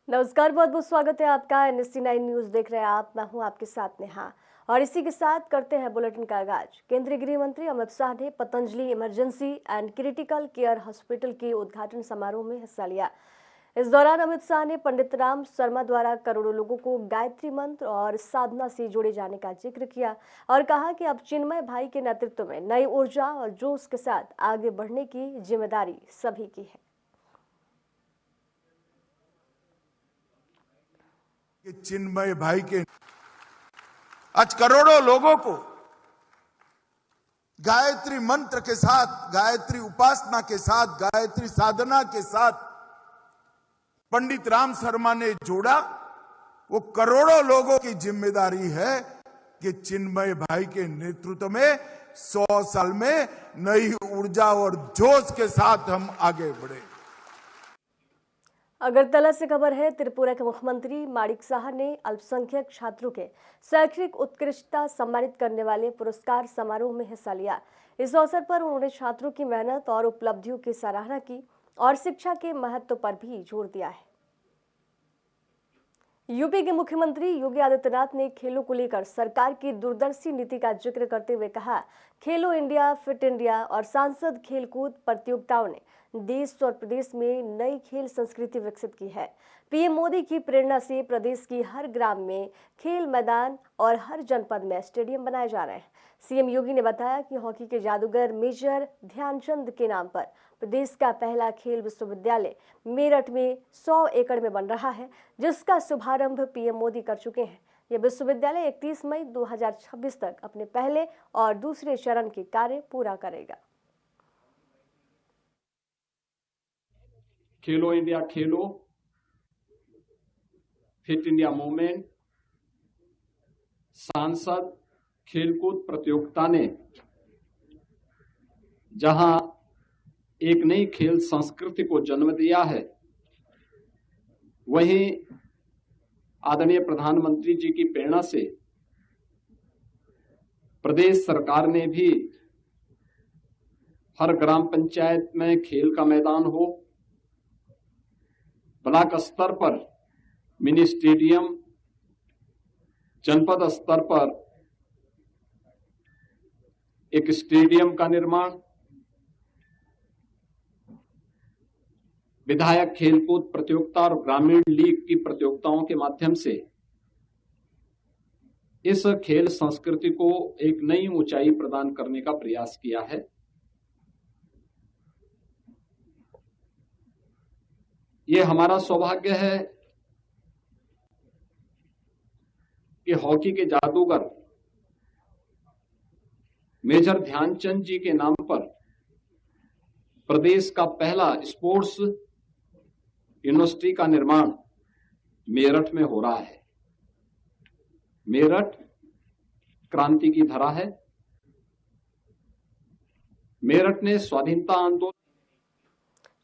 नमस्कार, बहुत बहुत स्वागत है आपका। NSC9 न्यूज देख रहे हैं आप। मैं हूं आपके साथ नेहा और इसी के साथ करते हैं बुलेटिन का आगाज। केंद्रीय गृह मंत्री अमित शाह ने Patanjali emergency and critical care hospital के उद्घाटन समारोह में हिस्सा लिया। इस दौरान अमित शाह ने पंडित राम शर्मा द्वारा करोड़ों लोगों को गायत्री मंत्र और साधना से जोड़े जाने का जिक्र किया और कहा कि अब चिन्मय भाई के नेतृत्व में नई ऊर्जा और जोश के साथ आगे बढ़ने की जिम्मेदारी सभी की है। चिन्मय भाई के आज करोड़ों लोगों को गायत्री मंत्र के साथ, गायत्री उपासना के साथ, गायत्री साधना के साथ पंडित राम शर्मा ने जोड़ा। वो करोड़ों लोगों की जिम्मेदारी है कि चिन्मय भाई के नेतृत्व में 100 साल में नई ऊर्जा और जोश के साथ हम आगे बढ़े। अगरतला से खबर है। त्रिपुरा के मुख्यमंत्री माणिक साहा ने अल्पसंख्यक छात्रों के शैक्षणिक उत्कृष्टता सम्मानित करने वाले पुरस्कार समारोह में हिस्सा लिया। इस अवसर पर उन्होंने छात्रों की मेहनत और उपलब्धियों की सराहना की और शिक्षा के महत्व पर भी जोर दिया है। यूपी के मुख्यमंत्री योगी आदित्यनाथ ने खेलों को लेकर सरकार की दूरदर्शी नीति का जिक्र करते हुए कहा, खेलो इंडिया, फिट इंडिया और सांसद खेलकूद प्रतियोगिताओं ने देश और प्रदेश में नई खेल संस्कृति विकसित की है। पीएम मोदी की प्रेरणा से प्रदेश की हर ग्राम में खेल मैदान और हर जनपद में स्टेडियम बनाए जा रहे हैं। सीएम योगी ने बताया कि हॉकी के जादूगर मेजर ध्यानचंद के नाम पर प्रदेश का पहला खेल विश्वविद्यालय मेरठ में 100 एकड़ में बन रहा है, जिसका शुभारंभ पीएम मोदी कर चुके हैं। यह विश्वविद्यालय 31 मई 2026 तक अपने पहले और दूसरे चरण के कार्य पूरा करेगा। खेलो इंडिया, खेलो फिट इंडिया मूवमेंट, सांसद खेलकूद प्रतियोगिता ने जहां एक नई खेल संस्कृति को जन्म दिया है, वहीं आदरणीय प्रधानमंत्री जी की प्रेरणा से प्रदेश सरकार ने भी हर ग्राम पंचायत में खेल का मैदान हो, ब्लॉक स्तर पर मिनी स्टेडियम, जनपद स्तर पर एक स्टेडियम का निर्माण, विधायक खेलकूद प्रतियोगिता और ग्रामीण लीग की प्रतियोगिताओं के माध्यम से इस खेल संस्कृति को एक नई ऊंचाई प्रदान करने का प्रयास किया है। ये हमारा सौभाग्य है कि हॉकी के जादूगर मेजर ध्यानचंद जी के नाम पर प्रदेश का पहला स्पोर्ट्स यूनिवर्सिटी का निर्माण मेरठ में हो रहा है। मेरठ क्रांति की धरा है। मेरठ ने स्वाधीनता आंदोलन।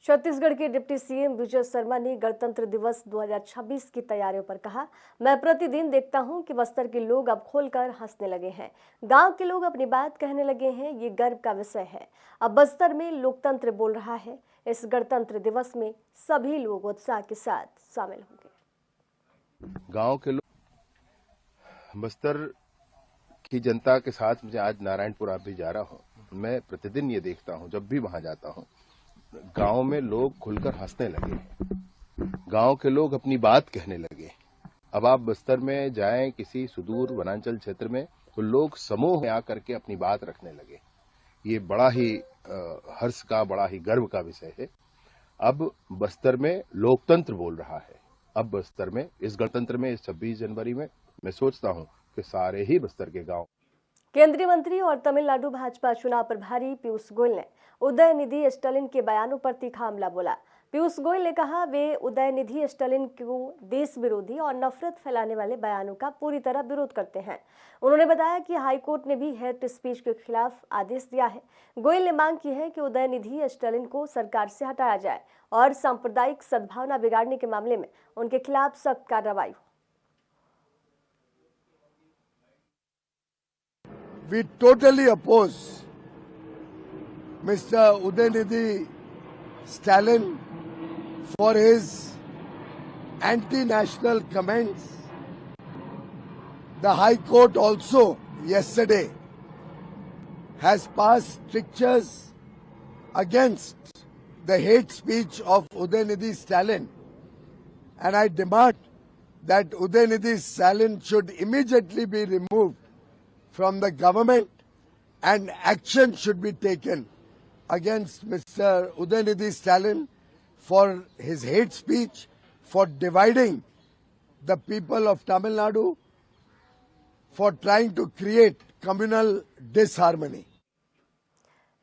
छत्तीसगढ़ के डिप्टी सीएम विजय शर्मा ने गणतंत्र दिवस 2026 की तैयारियों पर कहा, मैं प्रतिदिन देखता हूं कि बस्तर के लोग अब खोलकर हंसने लगे हैं। गांव के लोग अपनी बात कहने लगे हैं। ये गर्व का विषय है। अब बस्तर में लोकतंत्र बोल रहा है। इस गणतंत्र दिवस में सभी लोग उत्साह के साथ शामिल होंगे। गांव के लोग, बस्तर की जनता के साथ मुझे आज नारायणपुर भी जा रहा हूं। मैं प्रतिदिन ये देखता हूं, जब भी वहां जाता हूं, गांव में लोग खुलकर हंसने लगे। गांव के लोग अपनी बात कहने लगे। अब आप बस्तर में जाएं किसी सुदूर वनांचल क्षेत्र में, तो लोग समूह में आकर के अपनी बात रखने लगे। ये बड़ा ही हर्ष का, बड़ा ही गर्व का विषय है। अब बस्तर में लोकतंत्र बोल रहा है। अब बस्तर में इस गणतंत्र में, इस 26 जनवरी में, मैं सोचता हूं कि सारे ही बस्तर के गांव। केंद्रीय मंत्री और तमिलनाडु भाजपा चुनाव प्रभारी पीयूष गोयल ने उदयनिधि स्टालिन के बयानों पर तीखा हमला बोला। पीयूष गोयल ने कहा, वे उदयनिधि स्टालिन को देश विरोधी और नफरत फैलाने वाले बयानों का पूरी तरह विरोध करते हैं। उन्होंने बताया कि हाईकोर्ट ने भी हेट स्पीच के खिलाफ आदेश दिया है। गोयल ने मांग की है कि उदयनिधि स्टालिन को सरकार से हटाया जाए और सांप्रदायिक सद्भावना बिगाड़ने के मामले में उनके खिलाफ सख्त कार्रवाई हो। We totally oppose Mr. Udaynidhi Stalin for his anti-national comments, the High Court also yesterday has passed strictures against the hate speech of Udaynidhi Stalin, and I demand that Udaynidhi Stalin should immediately be removed from the government and action should be taken against Mr. Udaynidhi Stalin for his hate speech, for dividing the people of Tamil Nadu, for trying to create communal disharmony.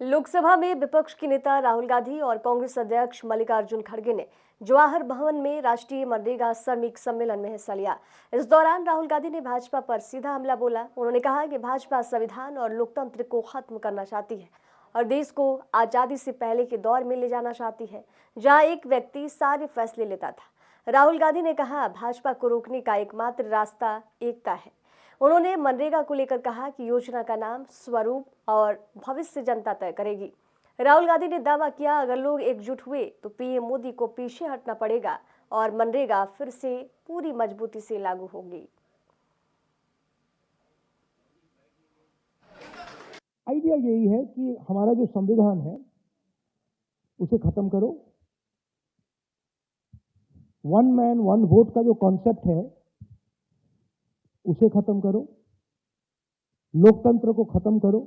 Lok Sabha में विपक्ष के नेता राहुल गांधी और कांग्रेस अध्यक्ष मल्लिकार्जुन खड़गे ने जवाहर भवन में राष्ट्रीय मनरेगा श्रमिक सम्मेलन में हिस्सा लिया। इस दौरान राहुल गांधी ने भाजपा पर सीधा हमला बोला। उन्होंने कहा कि भाजपा संविधान और लोकतंत्र को खत्म करना चाहती है और देश को आजादी से पहले के दौर में ले जाना चाहती है, जहां एक व्यक्ति सारे फैसले लेता था। राहुल गांधी ने कहा, भाजपा को रोकने का एकमात्र रास्ता एकता है। उन्होंने मनरेगा को लेकर कहा कि योजना का नाम, स्वरूप और भविष्य जनता तय करेगी। राहुल गांधी ने दावा किया, अगर लोग एकजुट हुए तो पीएम मोदी को पीछे हटना पड़ेगा और मनरेगा फिर से पूरी मजबूती से लागू होगी। आइडिया यही है कि हमारा जो संविधान है उसे खत्म करो। वन मैन वन वोट का जो कॉन्सेप्ट है उसे खत्म करो, लोकतंत्र को खत्म करो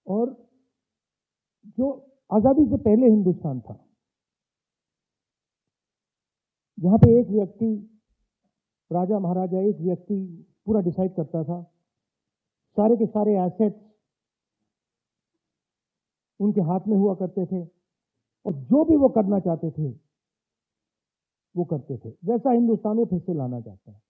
और जो आजादी से पहले हिंदुस्तान था, जहां पे एक व्यक्ति, राजा महाराजा, एक व्यक्ति पूरा डिसाइड करता था, सारे के सारे एसेट्स उनके हाथ में हुआ करते थे और जो भी वो करना चाहते थे वो करते थे, वैसा हिंदुस्तान वो फिर से लाना चाहता है।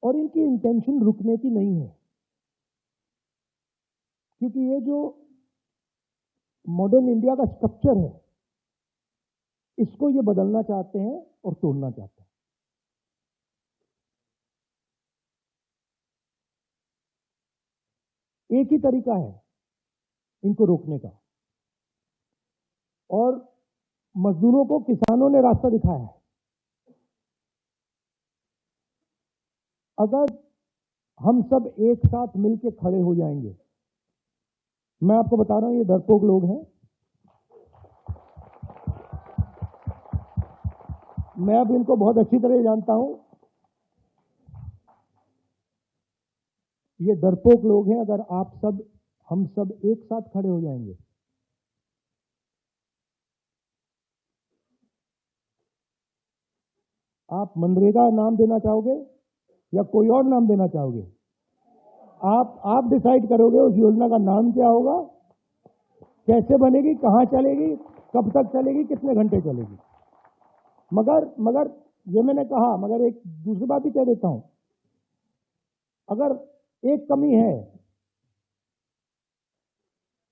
और इनकी इंटेंशन रुकने की नहीं है, क्योंकि ये जो मॉडर्न इंडिया का स्ट्रक्चर है इसको ये बदलना चाहते हैं और तोड़ना चाहते हैं। एक ही तरीका है इनको रोकने का, और मजदूरों को किसानों ने रास्ता दिखाया है। अगर हम सब एक साथ मिलकर खड़े हो जाएंगे, मैं आपको बता रहा हूं ये डरपोक लोग हैं, मैं अब इनको बहुत अच्छी तरह जानता हूं, ये डरपोक लोग हैं। अगर हम सब एक साथ खड़े हो जाएंगे, आप मनरेगा नाम देना चाहोगे या कोई और नाम देना चाहोगे? आप डिसाइड करोगे उस योजना का नाम क्या होगा, कैसे बनेगी, कहां चलेगी, कब तक चलेगी, कितने घंटे चलेगी। मगर ये मैंने कहा, मगर एक दूसरी बात भी कह देता हूं, अगर एक कमी है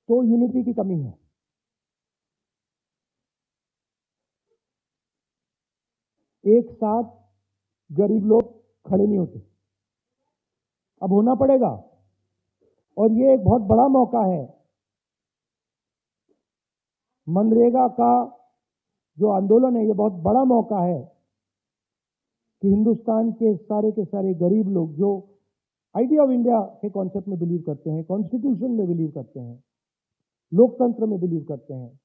तो यूनिटी की कमी है। एक साथ गरीब लोग खड़े नहीं होते, अब होना पड़ेगा। और ये एक बहुत बड़ा मौका है, मनरेगा का जो आंदोलन है ये बहुत बड़ा मौका है कि हिंदुस्तान के सारे गरीब लोग जो आइडिया ऑफ इंडिया के कॉन्सेप्ट में बिलीव करते हैं, कॉन्स्टिट्यूशन में बिलीव करते हैं, लोकतंत्र में बिलीव करते हैं,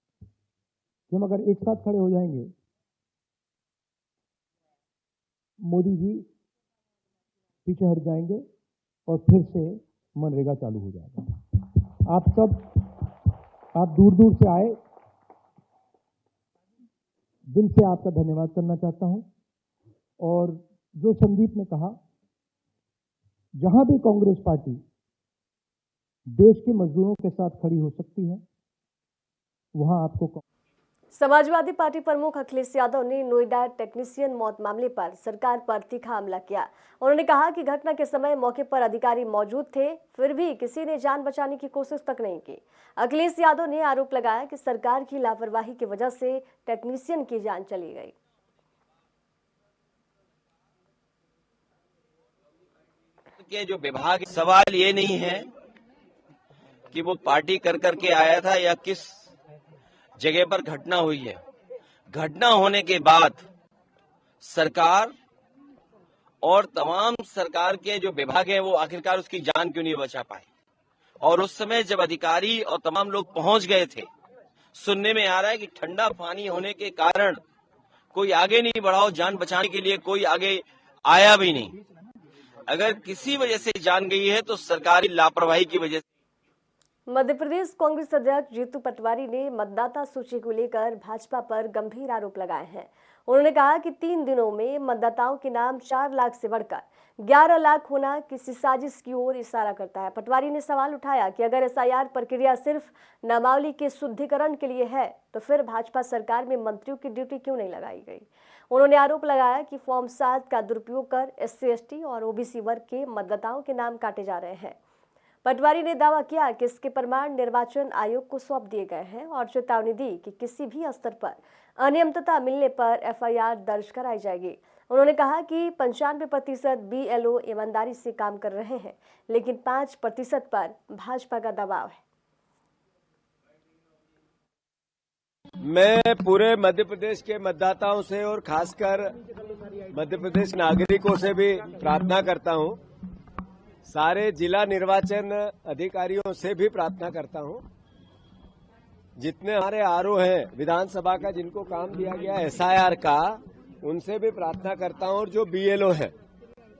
कि हम अगर एक साथ खड़े हो जाएंगे, मोदी जी पीछे हट जाएंगे और फिर से मनरेगा चालू हो जाएगा। आप दूर दूर से आए, दिल से आपका धन्यवाद करना चाहता हूं। और जो संदीप ने कहा, जहां भी कांग्रेस पार्टी देश के मजदूरों के साथ खड़ी हो सकती है, वहां आपको। समाजवादी पार्टी प्रमुख अखिलेश यादव ने नोएडा टेक्नीशियन मौत मामले पर सरकार पर तीखा हमला किया। उन्होंने कहा कि घटना के समय मौके पर अधिकारी मौजूद थे, फिर भी किसी ने जान बचाने की कोशिश तक नहीं की। अखिलेश यादव ने आरोप लगाया कि सरकार की लापरवाही की वजह से टेक्नीशियन की जान चली गई। के जो विभाग, सवाल ये नहीं है कि वो पार्टी कर करके आया था या किस जगह पर घटना हुई है। घटना होने के बाद सरकार और तमाम सरकार के जो विभाग हैं वो आखिरकार उसकी जान क्यों नहीं बचा पाए। और उस समय जब अधिकारी और तमाम लोग पहुंच गए थे, सुनने में आ रहा है कि ठंडा पानी होने के कारण कोई आगे नहीं बढ़ा हो, जान बचाने के लिए कोई आगे आया भी नहीं। अगर किसी वजह से जान गई है तो सरकारी लापरवाही की वजह से। मध्य प्रदेश कांग्रेस अध्यक्ष जीतू पटवारी ने मतदाता सूची को लेकर भाजपा पर गंभीर आरोप लगाए हैं। उन्होंने कहा कि 3 दिनों में मतदाताओं के नाम 4 लाख से बढ़कर 11 लाख होना किसी साजिश की ओर इशारा करता है। पटवारी ने सवाल उठाया कि अगर एसआईआर प्रक्रिया सिर्फ नामावली के शुद्धिकरण के लिए है तो फिर भाजपा सरकार में मंत्रियों की ड्यूटी क्यों नहीं लगाई गई। उन्होंने आरोप लगाया कि फॉर्म 7 का दुरुपयोग कर SC/ST और OBC वर्ग के मतदाताओं के नाम काटे जा रहे हैं। पटवारी ने दावा किया कि इसके प्रमाण निर्वाचन आयोग को सौंप दिए गए हैं और चेतावनी दी कि किसी भी स्तर पर अनियमितता मिलने पर FIR दर्ज कराई जाएगी। उन्होंने कहा कि 95% BLO ईमानदारी से काम कर रहे हैं, लेकिन 5% पर भाजपा का दबाव है। मैं पूरे मध्य प्रदेश के मतदाताओं से और खासकर मध्य प्रदेश नागरिकों से भी प्रार्थना करता हूं, सारे जिला निर्वाचन अधिकारियों से भी प्रार्थना करता हूं, जितने हमारे आरओ हैं विधानसभा का, जिनको काम दिया गया SIR का, उनसे भी प्रार्थना करता हूं, और जो BLO है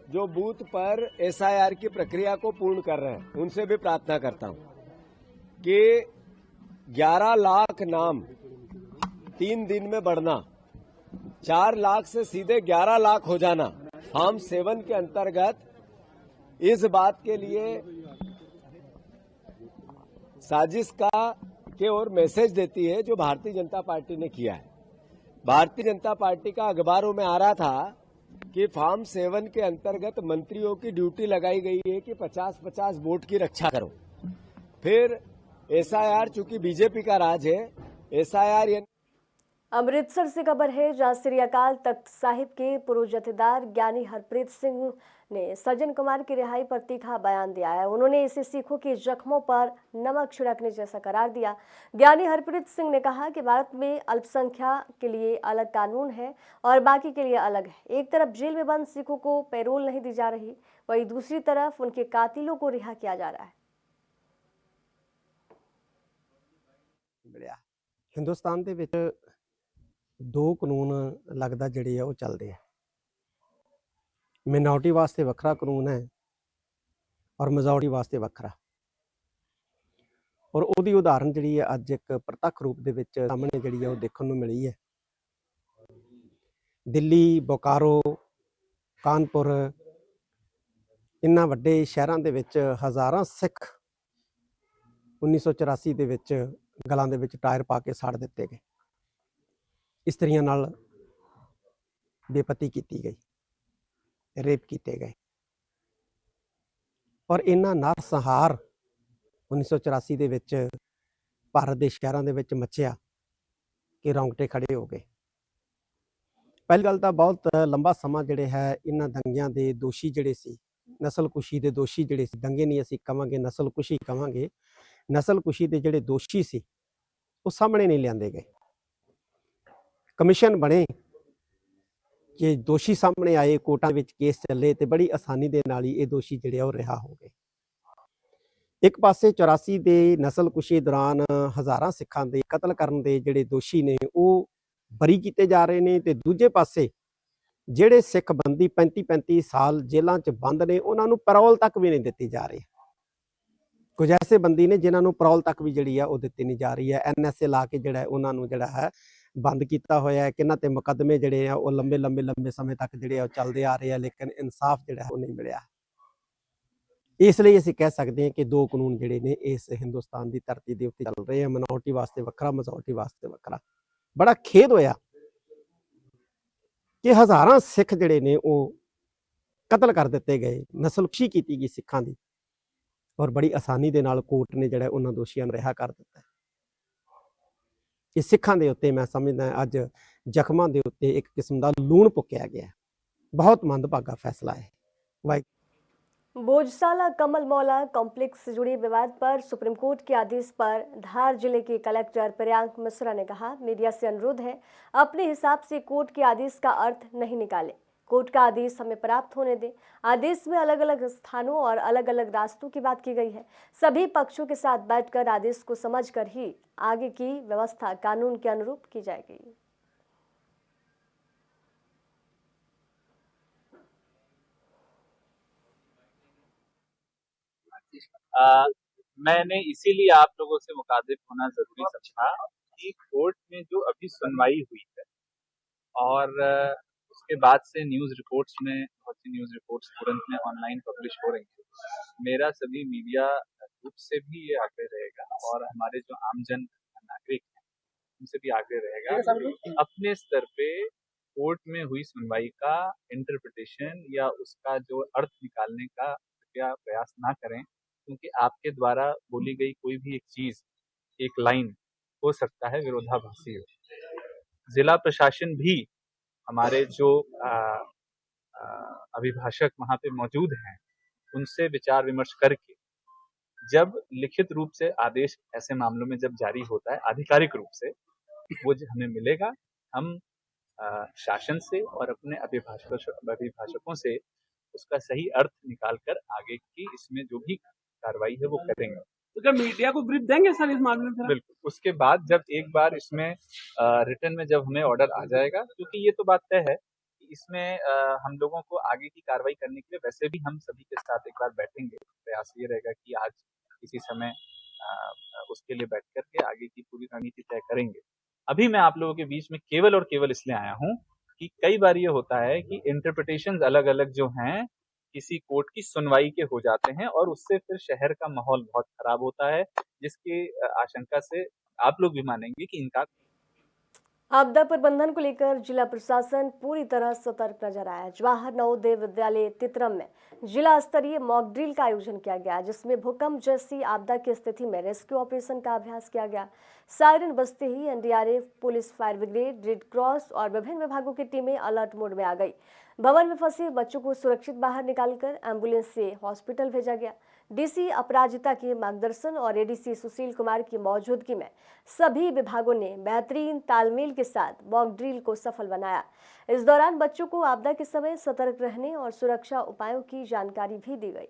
जो बूथ पर SIR की प्रक्रिया को पूर्ण कर रहे हैं, उनसे भी प्रार्थना करता हूं कि 11 लाख नाम 3 दिन में बढ़ना, 4 लाख से सीधे 11 लाख हो जाना, फॉर्म 7 के अंतर्गत इस बात के लिए साजिश का के और मैसेज देती है जो भारतीय जनता पार्टी ने किया है। भारतीय जनता पार्टी का अखबारों में आ रहा था कि फॉर्म 7 के अंतर्गत मंत्रियों की ड्यूटी लगाई गई है कि 50-50 वोट की रक्षा करो। फिर SIR, चूंकि बीजेपी का राज है, SIR। अमृतसर से खबर है, जहां श्री अकाल तख्त साहिब के पूर्व जथेदार ज्ञानी हरप्रीत सिंह ने सज्जन कुमार की रिहाई पर तीखा बयान दिया है। उन्होंने इसे सिखों के जख्मों पर नमक छिड़कने जैसा करार दिया। ज्ञानी हरप्रीत सिंह ने कहा कि भारत में अल्पसंख्यक के लिए अलग कानून है और बाकी के लिए अलग है। एक तरफ जेल में बंद सिखों को पैरोल नहीं दी जा रही, वहीं दूसरी तरफ उनके कातिलों को रिहा किया जा रहा है। हिंदुस्तान ਦੇ ਵਿੱਚ 2 ਕਾਨੂੰਨ ਲੱਗਦਾ ਜਿਹੜੇ ਆ ਉਹ ਚੱਲਦੇ ਆ। ਮਿਨੋਰਟੀ ਵਾਸਤੇ ਵੱਖਰਾ ਕਾਨੂੰਨ ਹੈ ਔਰ ਮੈਜੋਰਟੀ ਵਾਸਤੇ ਵੱਖਰਾ। ਔਰ ਉਹਦੀ ਉਦਾਹਰਨ ਜਿਹੜੀ ਹੈ ਅੱਜ ਇੱਕ ਪ੍ਰਤੱਖ ਰੂਪ ਦੇ ਵਿੱਚ ਸਾਹਮਣੇ ਜਿਹੜੀ ਆ ਉਹ ਦੇਖਣ ਨੂੰ ਮਿਲੀ ਹੈ। ਦਿੱਲੀ, ਬੋਕਾਰੋ, ਕਾਨਪੁਰ, ਇੰਨਾ ਵੱਡੇ ਸ਼ਹਿਰਾਂ ਦੇ ਵਿੱਚ ਹਜ਼ਾਰਾਂ ਸਿੱਖ 1984 ਦੇ ਵਿੱਚ ਗਲਾਂ ਦੇ ਵਿੱਚ ਟਾਇਰ ਪਾ ਕੇ ਸਾੜ ਦਿੱਤੇ ਗਏ। ਇਸਤਰੀਆਂ ਨਾਲ ਬੇਪਤੀ ਕੀਤੀ ਗਈ, ਰੇਪ ਕੀਤੇ ਗਏ। ਔਰ ਇਹਨਾਂ ਨਰਸੰਹਾਰ 1984 ਦੇ ਵਿੱਚ ਭਾਰਤ ਦੇ ਸ਼ਹਿਰਾਂ ਦੇ ਵਿੱਚ ਮੱਚਿਆ ਕਿ ਰੌਂਗਟੇ ਖੜੇ ਹੋ ਗਏ। ਪਹਿਲੀ ਗੱਲ ਤਾਂ ਬਹੁਤ ਲੰਬਾ ਸਮਾਂ ਜਿਹੜੇ ਹੈ ਇਹਨਾਂ ਦੰਗਿਆਂ ਦੇ ਦੋਸ਼ੀ ਜਿਹੜੇ ਸੀ, ਨਸਲਕੁਸ਼ੀ ਦੇ ਦੋਸ਼ੀ ਜਿਹੜੇ ਸੀ, ਦੰਗੇ ਨਹੀਂ ਅਸੀਂ ਕਵਾਂਗੇ, ਨਸਲਕੁਸ਼ੀ ਕਵਾਂਗੇ, ਨਸਲਕੁਸ਼ੀ ਦੇ ਜਿਹੜੇ ਦੋਸ਼ੀ ਸੀ ਉਹ ਸਾਹਮਣੇ ਨਹੀਂ ਲਿਆਂਦੇ ਗਏ। ਕਮਿਸ਼ਨ ਬਣੇ ਕਿ ਦੋਸ਼ੀ ਸਾਹਮਣੇ ਆਏ, ਕੋਰਟਾਂ ਵਿੱਚ ਕੇਸ ਚੱਲੇ ਤੇ ਬੜੀ ਆਸਾਨੀ ਦੇ ਨਾਲ ਹੀ ਇਹ ਦੋਸ਼ੀ ਜਿਹੜੇ ਆ ਉਹ ਰਿਹਾ ਹੋ ਗਏ। ਇੱਕ ਪਾਸੇ 84 ਦੇ ਨਸਲਕੁਸ਼ੀ ਦੌਰਾਨ ਹਜ਼ਾਰਾਂ ਸਿੱਖਾਂ ਦੇ ਕਤਲ ਕਰਨ ਦੇ ਜਿਹੜੇ ਦੋਸ਼ੀ ਨੇ ਉਹ ਬਰੀ ਕੀਤੇ ਜਾ ਰਹੇ ਨੇ, ਤੇ ਦੂਜੇ ਪਾਸੇ ਜਿਹੜੇ ਸਿੱਖ ਬੰਦੀ 35-35 ਸਾਲ ਜੇਲ੍ਹਾਂ 'ਚ ਬੰਦ ਨੇ ਉਹਨਾਂ ਨੂੰ ਪੈਰੋਲ ਤੱਕ ਵੀ ਨਹੀਂ ਦਿੱਤੀ ਜਾ ਰਹੀ। ਕੁਝ ਐਸੇ ਬੰਦੀ ਨੇ ਜਿਨ੍ਹਾਂ ਨੂੰ ਪੈਰੋਲ ਤੱਕ ਵੀ ਜਿਹੜੀ ਆ ਉਹ ਦਿੱਤੀ ਨਹੀਂ ਜਾ ਰਹੀ ਹੈ। NSA ਲਾ ਕੇ ਜਿਹੜਾ ਉਹਨਾਂ ਨੂੰ ਜਿਹੜਾ ਹੈ ਬੰਦ ਕੀਤਾ ਹੋਇਆ ਹੈ। ਕਿਹਨਾਂ ਤੇ ਮੁਕੱਦਮੇ ਜਿਹੜੇ ਆ ਉਹ ਲੰਬੇ ਸਮੇਂ ਤੱਕ ਜਿਹੜੇ ਆ ਉਹ ਚੱਲਦੇ ਆ ਰਹੇ ਆ, ਲੇਕਿਨ ਇਨਸਾਫ ਜਿਹੜਾ ਉਹ ਨਹੀਂ ਮਿਲਿਆ। ਇਸ ਲਈ ਅਸੀਂ ਕਹਿ ਸਕਦੇ ਹਾਂ ਕਿ 2 ਕਾਨੂੰਨ ਜਿਹੜੇ ਨੇ ਇਸ ਹਿੰਦੁਸਤਾਨ ਦੀ ਧਰਤੀ ਦੇ ਉੱਤੇ ਚੱਲ ਰਹੇ ਆ, ਮਿਨੋਰਟੀ ਵਾਸਤੇ ਵੱਖਰਾ, ਮੈਜੋਰਟੀ ਵਾਸਤੇ ਵੱਖਰਾ। ਬੜਾ ਖੇਦ ਹੋਇਆ ਕਿ ਹਜ਼ਾਰਾਂ ਸਿੱਖ ਜਿਹੜੇ ਨੇ ਉਹ ਕਤਲ ਕਰ ਦਿੱਤੇ ਗਏ, ਨਸਲਕੁਸ਼ੀ ਕੀਤੀ ਗਈ ਸਿੱਖਾਂ ਦੀ, ਔਰ ਬੜੀ ਆਸਾਨੀ ਦੇ ਨਾਲ ਕੋਰਟ ਨੇ ਜਿਹੜਾ ਉਹਨਾਂ ਦੋਸ਼ੀਆਂ ਨੂੰ ਰਿਹਾ ਕਰ ਦਿੱਤਾ। ਕਿ ਸਿੱਖਾਂ ਦੇ ਉੱਤੇ ਮੈਂ ਸਮਝਦਾ ਅੱਜ ਜ਼ਖਮਾਂ ਦੇ ਉੱਤੇ ਇੱਕ ਕਿਸਮ ਦਾ ਲੂਣ ਪੁੱਕਿਆ ਗਿਆ। ਬਹੁਤ ਮੰਦਭਾਗਾ ਫੈਸਲਾ ਹੈ। भोजशाला कमल मौला कॉम्प्लेक्स से जुड़े विवाद पर सुप्रीम कोर्ट के आदेश पर धार जिले के कलेक्टर प्रियांक मिश्रा ने कहा, मीडिया से अनुरोध है अपने हिसाब से कोर्ट के आदेश का अर्थ नहीं निकाले। कोर्ट का आदेश हमें प्राप्त होने दें। आदेश में अलग अलग स्थानों और अलग अलग रास्तों की बात की गई है। सभी पक्षों के साथ बैठकर आदेश को समझकर ही आगे की व्यवस्था कानून के अनुरूप की जाएगी। मैंने इसीलिए आप लोगों से मुखातिब होना जरूरी समझा कि कोर्ट में जो अभी सुनवाई हुई है और उसके बाद से न्यूज रिपोर्ट्स में बहुत सी न्यूज रिपोर्ट्स तुरंत में ऑनलाइन पब्लिश हो रही है। मेरा सभी मीडिया ग्रुप से भी ये आग्रह रहेगा और हमारे जो आमजन नागरिक हैं उनसे भी आग्रह रहेगा कि अपने स्तर पे कोर्ट में हुई सुनवाई का इंटरप्रिटेशन या उसका जो अर्थ निकालने का कृपया प्रयास ना करें, क्योंकि आपके द्वारा बोली गई कोई भी एक चीज, एक लाइन हो सकता है विरोधाभासी हो। जिला प्रशासन भी हमारे जो अभिभाषक वहां पे मौजूद हैं उनसे विचार विमर्श करके जब लिखित रूप से आदेश ऐसे मामलों में जब जारी होता है आधिकारिक रूप से, वो हमें मिलेगा। हम शासन से और अपने अभिभाषकों से उसका सही अर्थ निकाल कर आगे की इसमें जो भी कार्रवाई है वो करेंगे। तो क्या मीडिया को ब्रीफ देंगे सर इस मामले में? बिल्कुल, उसके बाद जब एक बार इसमें रिटर्न में जब हमें ऑर्डर आ जाएगा, क्योंकि ये तो बात तय है कि इसमें हम लोगों को आगे की कार्रवाई करने के लिए वैसे भी हम सभी के साथ एक बार बैठेंगे। प्रयास ये रहेगा कि आज किसी समय उसके लिए बैठ करके आगे की पूरी रणनीति तय करेंगे। अभी मैं आप लोगों के बीच में केवल और केवल इसलिए आया हूँ कि कई बार ये होता है कि इंटरप्रिटेशंस अलग अलग जो हैं किसी कोर्ट की सुनवाई के हो जाते हैं और उससे फिर शहर का माहौल बहुत खराब होता है, जिसकी आशंका से आप लोग भी मानेंगे कि इनका आपदा प्रबंधन को लेकर जिला प्रशासन पूरी तरह सतर्क नजर आया। जवाहर नवोदय विद्यालय तितरम में जिला स्तरीय मॉक ड्रिल का आयोजन किया गया, जिसमें भूकंप जैसी आपदा की स्थिति में रेस्क्यू ऑपरेशन का अभ्यास किया गया। सायरन बजते ही NDRF, police, fire brigade, red cross और विभिन्न विभागों की टीमें अलर्ट मोड में आ गई। भवन में फंसे बच्चों को सुरक्षित बाहर निकालकर एम्बुलेंस से हॉस्पिटल भेजा गया। डीसी अपराजिता के मार्गदर्शन और एडीसी सुशील कुमार की मौजूदगी में सभी विभागों ने बेहतरीन तालमेल के साथ मॉक ड्रिल को सफल बनाया। इस दौरान बच्चों को आपदा के समय सतर्क रहने और सुरक्षा उपायों की जानकारी भी दी गई।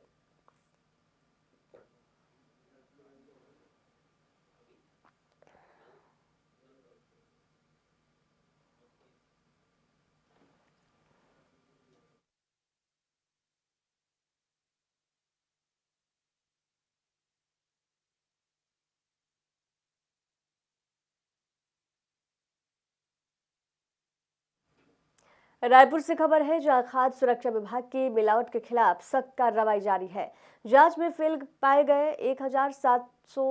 रायपुर से खबर है, जहां खाद्य सुरक्षा विभाग की मिलावट के खिलाफ सख्त कार्रवाई जारी है। जांच में फेल पाए गए 1700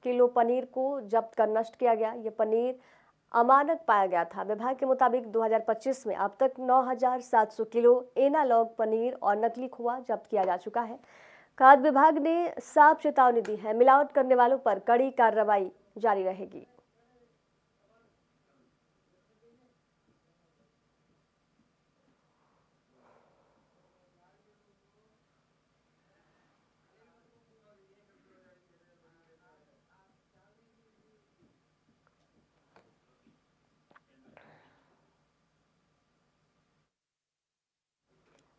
किलो पनीर को जब्त कर नष्ट किया गया। ये पनीर अमानक पाया गया था। विभाग के मुताबिक 2025 में अब तक 9700 किलो एनालॉग पनीर और नकली खोआ जब्त किया जा चुका है। खाद्य विभाग ने साफ चेतावनी दी है, मिलावट करने वालों पर कड़ी कार्रवाई जारी रहेगी।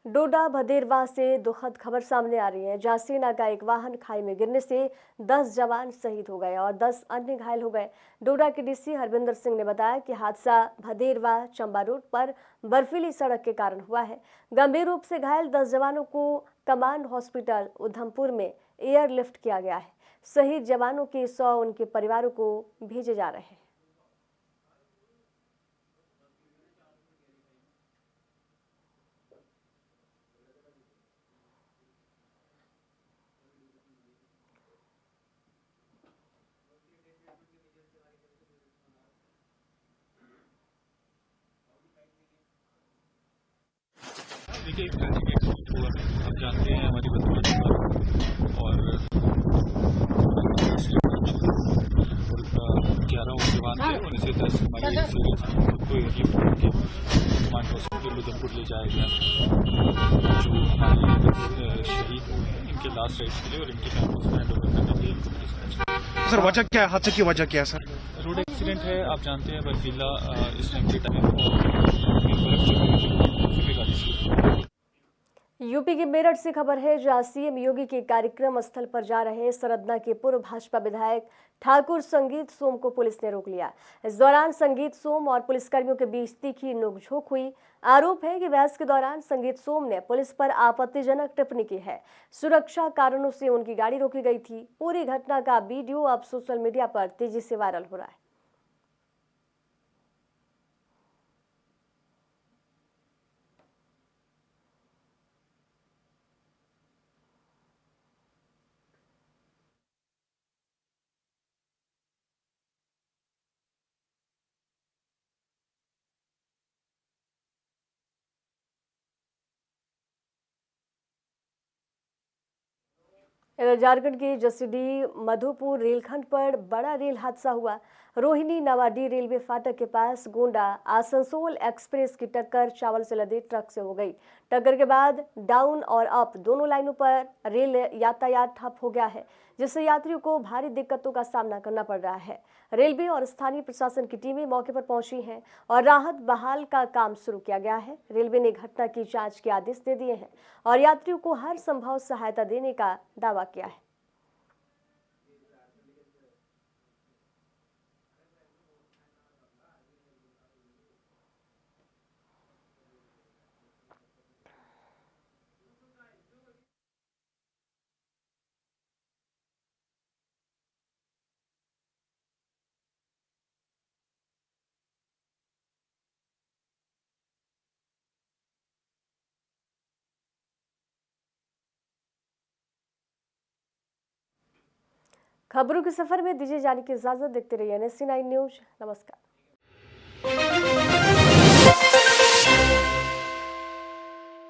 डोडा भदेरवा से दुखद खबर सामने आ रही है, जहां सेना का एक वाहन खाई में गिरने से 10 जवान शहीद हो गए और 10 अन्य घायल हो गए। डोडा के डीसी हरविंदर सिंह ने बताया कि हादसा भदेरवा चंबा रोड पर बर्फीली सड़क के कारण हुआ है। गंभीर रूप से घायल 10 जवानों को कमांड हॉस्पिटल उधमपुर में एयरलिफ्ट किया गया है। शहीद जवानों के 100 उनके परिवारों को भेजे जा रहे हैं। देखिए, एक ट्रैजिक एक्सीडेंट हुआ है, आप जानते हैं हमारी वर्तमान और 11 उनके जवान थे, उन्हें से 10 हमारे सीनियर थे, सबको एयरलिफ्ट करके कमांड हॉस्पिटल उधमपुर ले जाया गया। जो हमारे शहीद हुए हैं इनके लास्ट राइट्स के लिए और इनके फैमिली को हैंड ओवर करने के लिए इनको डिस्पैच। सर वजह क्या है, हादसे की वजह क्या है सर? रोड एक्सीडेंट है, आप जानते हैं बर्फीला इस टाइम के टाइम और बर्फ जमी हुई है, उसमें गाड़ी स्लिप। यूपी के मेरठ से खबर है, जहां सीएम योगी के कार्यक्रम स्थल पर जा रहे सरदना के पूर्व भाजपा विधायक ठाकुर संगीत सोम को पुलिस ने रोक लिया। इस दौरान संगीत सोम और पुलिसकर्मियों के बीच तीखी नोकझोंक हुई। आरोप है कि बहस के दौरान संगीत सोम ने पुलिस पर आपत्तिजनक टिप्पणी की है। सुरक्षा कारणों से उनकी गाड़ी रोकी गई थी। पूरी घटना का वीडियो अब सोशल मीडिया पर तेजी से वायरल हो रहा है। इधर झारखंड के जसीडीह मधुपुर रेलखंड पर बड़ा रेल हादसा हुआ। रोहिणी नवाडी रेलवे फाटक के पास गोंडा आसनसोल एक्सप्रेस की टक्कर चावल से लदे ट्रक से हो गई। टक्कर के बाद डाउन और अप दोनों लाइनों पर रेल यातायात ठप हो गया है, जिससे यात्रियों को भारी दिक्कतों का सामना करना पड़ रहा है। रेलवे और स्थानीय प्रशासन की टीमें मौके पर पहुंची हैं और राहत बहाल का काम शुरू किया गया है। रेलवे ने घटना की जांच के आदेश दे दिए हैं और यात्रियों को हर संभव सहायता देने का दावा किया है। खबरों के सफर में दीजिए जाने की इजाजत। देखते रहिए NSC 9 न्यूज। नमस्कार।